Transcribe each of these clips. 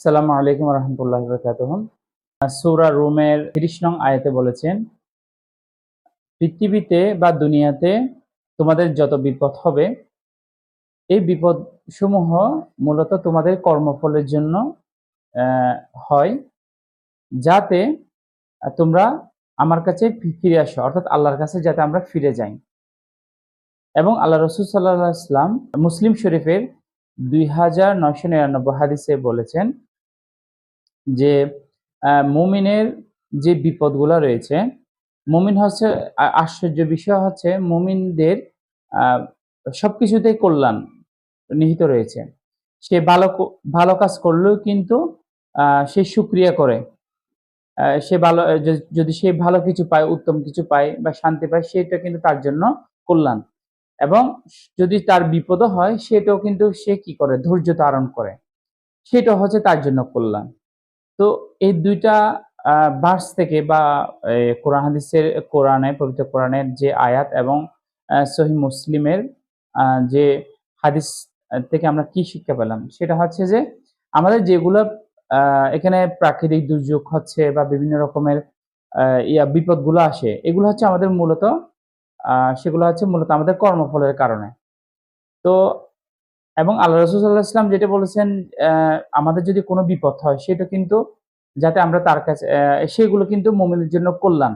আসসালামু আলাইকুম রহমতুল্লাহ বরকাতুহ। সূরা রুমের ৩০ নং আয়াতে বলেছেন, পৃথিবীতে বা দুনিয়াতে তোমাদের যত বিপদ হবে, এই বিপদ সমূহ মূলত তোমাদের কর্মফলের জন্য হয়, যাতে তোমরা আমার কাছে ফিরে আসো, অর্থাৎ আল্লাহর কাছে যাতে আমরা ফিরে যাই। এবং আল্লাহ রসুল সাল্লাল্লাহু আলাইহি ওয়াসাল্লাম মুসলিম শরীফের 2999 হাদিসে বলেছেন যে মুমিনের যে বিপদগুলো রয়েছে, মুমিন হচ্ছে আশ্চর্য বিষয় হচ্ছে মুমিনদের আহ, সবকিছুতেই কল্যাণ নিহিত রয়েছে। সে ভালো কাজ করলেও কিন্তু সে সুক্রিয়া করে। সে ভালো যদি সে ভালো কিছু পায়, উত্তম কিছু পায় বা শান্তি পায়, সেটা কিন্তু তার জন্য কল্যাণ। এবং যদি তার বিপদও হয়, সেটাও কিন্তু সে কি করে, ধৈর্য ধারণ করে, সেটা হচ্ছে তার জন্য কল্যাণ। তো এই দুইটা ভার্স থেকে বা কোরআন হাদিসের পবিত্র কোরআনের যে আয়াত এবং সহিহ মুসলিমের যে হাদিস থেকে আমরা কি শিক্ষা পেলাম, সেটা হচ্ছে যে আমাদের যেগুলো এখানে প্রাকৃতিক দুর্যোগ হচ্ছে বা বিভিন্ন রকমের বিপদগুলো আসে, এগুলো হচ্ছে আমাদের মূলত সেগুলো হচ্ছে মূলত আমাদের কর্মফলের কারণে। তো এবং আল্লাহ রাসূল সাল্লাল্লাহু আলাইহি ওয়াসাল্লাম যেটা বলেছেন, আমাদের যদি কোনো বিপদ হয়, সেটা কিন্তু যাতে আমরা তার কাছে সেগুলো কিন্তু মুমিনের জন্য কল্যাণ।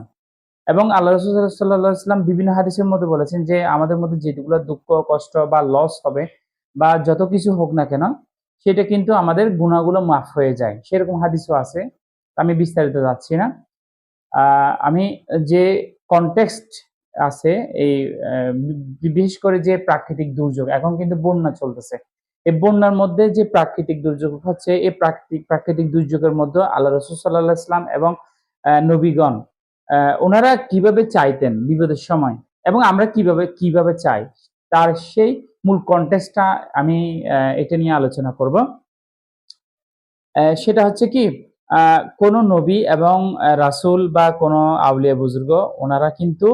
এবং আল্লাহ রাসূল সাল্লাল্লাহু আলাইহি ওয়াসাল্লাম বিভিন্ন হাদিসের মধ্যে বলেছেন যে আমাদের মধ্যে যেগুলো দুঃখ, কষ্ট বা লস হবে বা যত কিছু হোক না কেন, সেটা কিন্তু আমাদের গুনাহগুলো মাফ হয়ে যায়। সেরকম হাদিসও আছে। আমি বিস্তারিত যাচ্ছি না। আমি যে কনটেক্সট আছে এই বিশেষ করে যে প্রাকৃতিক দুর্যোগ, এখন কিন্তু বন্যা চলতেছে। এই বন্যার মধ্যে যে প্রাকৃতিক দুর্যোগ হচ্ছে, এই প্রাকৃতিক দুর্যোগের মধ্যে আল্লাহ রাসূল সাল্লাল্লাহু আলাইহি ওয়াসাল্লাম এবং নবীগণ ওনারা কিভাবে চাইতেন বিপদের সময়, এবং আমরা কিভাবে চাই, তার সেই মূল কনটেক্সটটা আমি এটা নিয়ে আলোচনা করব। সেটা হচ্ছে কি, কোন নবী এবং রাসূল বা কোন আউলিয়া বুজুর্গ, ওনারা কিন্তু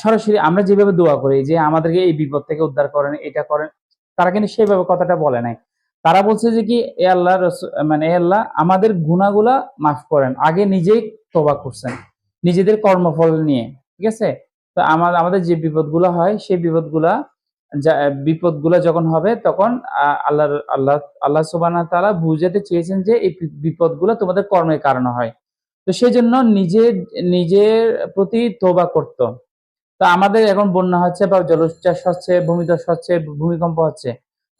সরাসরি আমরা যেভাবে দোয়া করি যে আমাদেরকে এই বিপদ থেকে উদ্ধার করেন, এটা করেন, তারা কিন্তু সেভাবে কথাটা বলে নাই। তারা বলছে যে কি, এ আল্লাহ মানে এ আল্লাহ আমাদের গুনাহগুলা মাফ করেন। আগে নিজেই তওবা করছেন নিজেদের কর্মফল নিয়ে। ঠিক আছে? তো আমাদের যে বিপদগুলো হয়, সেই বিপদগুলা যখন হবে, তখন আল্লাহ আল্লাহ আল্লাহ সুবহানাহু ওয়া তাআলা বুঝাতে চেয়েছেন যে এই বিপদগুলো তোমাদের কর্মের কারণে হয়। তো সেজন্য নিজের প্রতি তওবা করত। তো আমাদের এখন বন্যা হচ্ছে বা জলোচ্ছ্বাস হচ্ছে, ভূমিধস হচ্ছে, ভূমিকম্প হচ্ছে।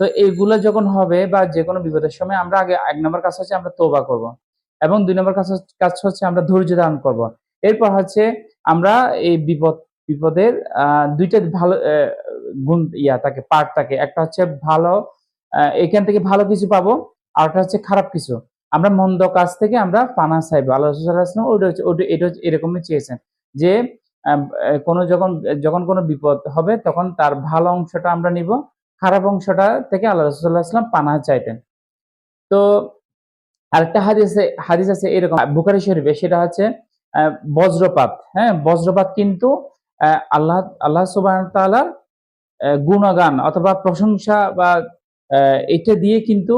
তো এইগুলা যখন হবে বা যেকোনো বিপদের সময়, আমরা আগে ১ নম্বর কাজ হচ্ছে আমরা তওবা করব। এবং ২ নম্বর কাজ হচ্ছে আমরা ধৈর্য ধারণ করব। এরপর হচ্ছে আমরা এই বিপদের ২ টা ভালো গুণ থাকে, পার্ট থাকে। একটা হচ্ছে ভালো, এখান থেকে ভালো কিছু পাবো, আরেকটা হচ্ছে খারাপ কিছু। আমরা মন্দ কাজ থেকে আমরা পানাহ চাইবো। আল্লাহ রাসূল সাল্লাল্লাহু আলাইহি ওয়াসাল্লাম এটা হচ্ছে এরকমই চেয়েছেন যে কোনো যখন কোনো বিপদ হবে, তখন তার ভালো অংশটা আমরা নিব, খারাপ অংশটা থেকে আল্লাহ রাসূল সাল্লাল্লাহু আলাইহি ওয়াসাল্লাম পানাহ চাইতেন। তো আরেকটা হাদিস আছে এরকম বুখারী শরীফে, সেটা হচ্ছে বজ্রপাত। হ্যাঁ, বজ্রপাত কিন্তু আল্লাহ সুবহানাহু ওয়া তাআলার গুণগান অথবা প্রশংসা বা এটা দিয়ে কিন্তু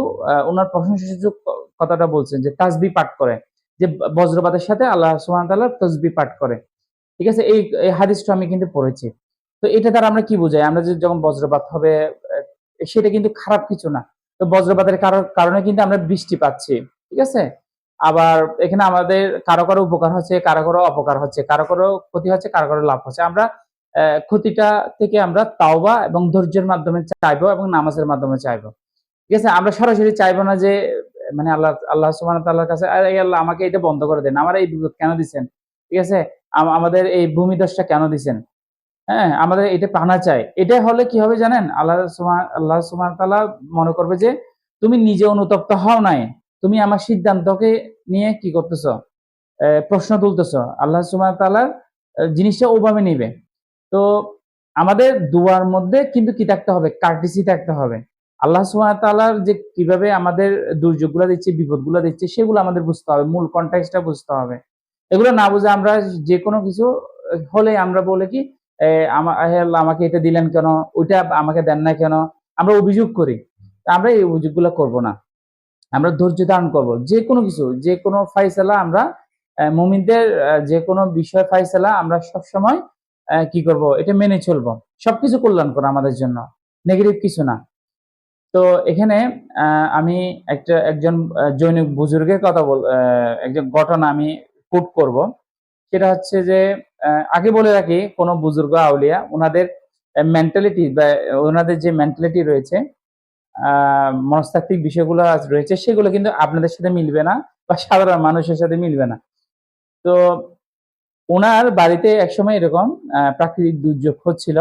উনার প্রশংসাসূচক কথাটা বলছেন যে তাসবিহ পাঠ করে। যে বজ্রপাতের সাথে আল্লাহ সুবহানাহু ওয়া তাআলা তাসবিহ পাঠ করে। ঠিক আছে? এই হাদিসটা আমি কিন্তু পড়েছি। তো এটা দ্বারা আমরা কি বুঝাই? আমরা যে যখন বজ্রপাত হবে, সেটা কিন্তু খারাপ কিছু না। তো বজ্রপাতের কারণে কিন্তু আমরা বৃষ্টি পাচ্ছি। ঠিক আছে? আবার এখানে আমাদের কারো উপকার হচ্ছে, কারো অপকার হচ্ছে, কারো ক্ষতি হচ্ছে, কারো লাভ হচ্ছে। আমরা ক্ষতিটা থেকে আমরা তাওবা এবং ধৈর্যের মাধ্যমে চাইবো এবং নামাজের মাধ্যমে চাইবো। ঠিক আছে? আমরা সরাসরি চাইবো না যে মানে আল্লাহ সুবহানাহু ওয়া তাআলার কাছে, "আরে আল্লাহ, আমাকে এটা বন্ধ করে দেন। আমার এই বিপদ কেন দিছেন?" ঠিক আছে? আমাদের এই ভূমিধসটা কেন দিছেন? হ্যাঁ? আমাদের এটা পানা চাই। এটা হলে কি হবে জানেন? আল্লাহ সুবহানাহু ওয়া তাআলা মনে করবে যে তুমি নিজে অনুতপ্ত হও নাই। তুমি আমার সিদ্ধান্তকে নিয়ে কি করতেছ? প্রশ্ন তুলতেছ। আল্লাহ সুবহানাহু ওয়া তাআলা জিনিসটা ওভাবে নিবে। তো আমাদের দুয়ার মধ্যে কিন্তু কি থাকতে হবে? কার্টেসি থাকতে হবে। আল্লাহ সুবহানাহু ওয়া তাআলার যে কিভাবে আমাদের দুর্যোগগুলা দিচ্ছে, বিপদগুলা দিচ্ছে, সেগুলো আমাদের বুঝতে হবে। মূল কনটেক্সটটা বুঝতে হবে। এগুলো না বুঝে আমরা যেকোনো কিছু হলে আমরা বলি কি, হে আল্লাহ, আমাকে এটা দিলেন কেন? ওইটা আমাকে দেন না কেন? আমরা অভিযোগ করি। আমরা এই অভিযোগগুলো করব না। আমরা ধৈর্য ধারণ করব, যে কোনো কিছু, যে কোনো ফাইসালা আমরা মুমিনদের যে কোনো বিষয় ফাইসালা আমরা সবসময় কি করব, এটা মেনে চলবো। সবকিছু কল্যাণকর আমাদের জন্য, নেগেটিভ কিছু না। তো এখানে আমি একজন জৈনিক বুজুর্গের কথা একজন ঘটনা আমি কোট করব। সেটা হচ্ছে যে আগে বলে রাখি, কোন বুজুর্গ আউলিয়া ওনাদের মেন্টালিটি বা ওনাদের যে মেন্টালিটি রয়েছে, মনস্তাত্ত্বিক বিষয়গুলো রয়েছে, সেগুলো কিন্তু আপনাদের সাথে মিলবে না বা সাধারণ মানুষের সাথে মিলবে না। তো ওনার বাড়িতে একসময় এরকম প্রাকৃতিক দুর্যোগ হচ্ছিল,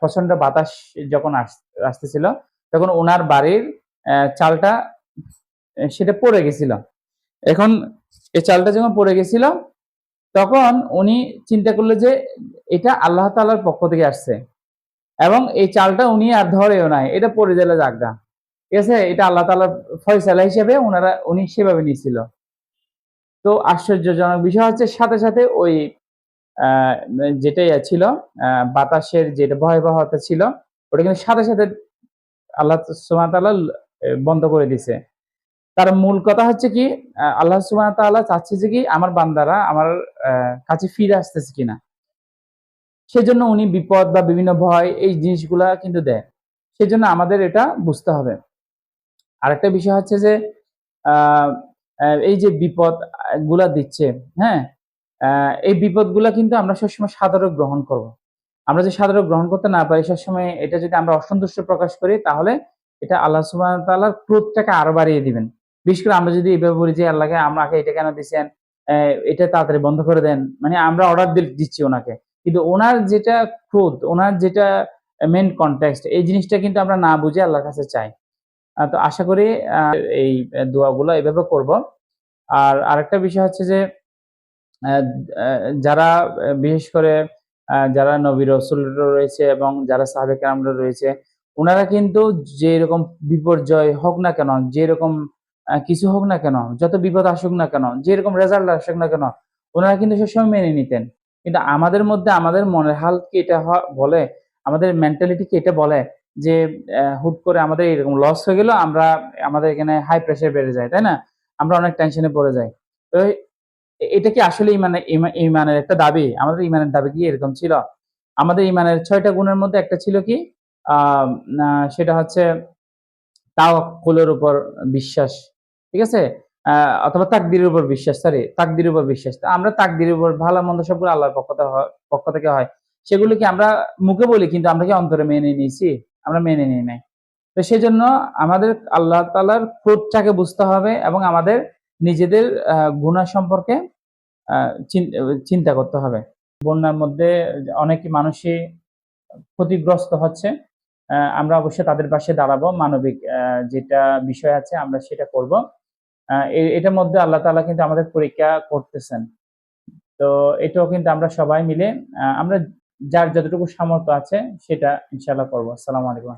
প্রচন্ড বাতাস যখন আসতেছিল, তখন ওনার বাড়ির চালটা সেটা পড়ে গেছিল। এখন এই চালটা যখন পড়ে গেছিল, তখন উনি চিন্তা করলো যে এটা আল্লাহ তাআলার পক্ষ থেকে আসছে, এবং এই চালটা উনি আর ধরেও নাই, এটা পড়ে গেলে জাগা, ঠিক আছে, এটা আল্লাহ তাআলার ফয়সালা হিসেবে উনি সেভাবে নিয়েছিল। তো আশ্চর্যজনক বিষয় হচ্ছে, সাথে সাথে ওই যেটাই ছিল বাতাসের যেটা ভয়াবহতা ছিল, ওটা কিন্তু সাথে সাথে আল্লাহ সুবহানাহু ওয়া তাআলা বন্ধ করে দিছে। তার মূল কথা হচ্ছে কি, আল্লাহ সুবহানাহু ওয়া তাআলা চাচ্ছে যে কি আমার বান্দারা আমার কাছে ফিরে আসতেছে কিনা, সেজন্য উনি বিপদ বা বিভিন্ন ভয় এই জিনিসগুলা কিন্তু দেয়। সেজন্য আমাদের এটা বুঝতে হবে। আরেকটা বিষয় হচ্ছে যে এই যে বিপদ গুলা দিচ্ছে, হ্যাঁ, এই বিপদগুলা কিন্তু আমরা সবসময় সাদরে গ্রহণ করব। আমরা যে সাদরে গ্রহণ করতে না পারি সবসময়, এটা যদি আমরা অসন্তুষ্ট প্রকাশ করি, তাহলে এটা আল্লাহ সুবহানাহু ওয়া তাআলার ক্রোধটাকে আরো বাড়িয়ে দিবেন। বিশেষ করে আমরা যদি এভাবে বলি যে আল্লাহকে আমাকে এটা কেন দিচ্ছেন, এটা তাড়াতাড়ি বন্ধ করে দেন, মানে আমরা অর্ডার দিচ্ছি ওনাকে, কিন্তু ওনার যেটা ক্রোধ, ওনার যেটা মেইন কনটেক্সট, এই জিনিসটা কিন্তু আমরা না বুঝে আল্লাহর কাছে চাই। তো আশা করি এই দোয়াগুলো এভাবে করব। আর আরেকটা বিষয় হচ্ছে যে যারা বিশেষ করে যারা নবী রাসূল রয়েছে এবং যারা সাহাবে কেরামরা রয়েছে, উনারা কিন্তু যেরকম বিপর্যয় হোক না কেন, যেরকম কিছু হোক না কেন, যত বিপদ আসুক না কেন, যেরকম রেজাল্ট আসুক না কেন, ওনারা কিন্তু সবসময় মেনে নিতেন। কিন্তু আমাদের মধ্যে আমাদের মনের হাল কি এটা বলে, আমাদের মেন্টালিটি কি এটা বলে যে হুট করে আমাদের এরকম লস হয়ে গেল, আমাদের এখানে হাই প্রেশার বেড়ে যায়, তাই না? আমরা অনেক টেনশনে পড়ে যাই। তো এটা কি আসলে ইমানের একটা দাবি? আমাদের ইমানের দাবি কি এরকম ছিল? আমাদের ইমানের ৬ টা গুণের মধ্যে একটা ছিল কি? আ না সেটা হচ্ছে তাওয়াক্কুলের উপর বিশ্বাস। ঠিক আছে? আ অথবা তাকদীরের উপর বিশ্বাস, তাকদীরের উপর বিশ্বাস। তো আমরা তাকদীরের উপর ভালো-মন্দ সবগুলো আল্লাহর পক্ষ থেকে হয়। সেগুলো কি আমরা মুখে বলি, কিন্তু আমরা কি অন্তরে মেনে নিয়েছি? আমরা মেনে নিই নাই। তো সেজন্য আমাদের আল্লাহ তাআলার ক্রোধটাকে বুঝতে হবে এবং আমাদের নিজেদের গুনাহ সম্পর্কে আ চিন চিন্তা করতে হবে। বন্যার মধ্যে অনেক মানুষই ক্ষতিগ্রস্ত হচ্ছে। আমরা অবশ্যই তাদের পাশে দাঁড়াবো। মানবিক যেটা বিষয় আছে আমরা সেটা করব। এটার মধ্যে আল্লাহ তাআলা কিন্তু আমাদের পরীক্ষা করতেছেন। তো এটাও কিন্তু আমরা সবাই মিলে আমরা যার যতটুকু সামর্থ্য আছে সেটা ইনশাআল্লাহ করব। আসসালামু আলাইকুম।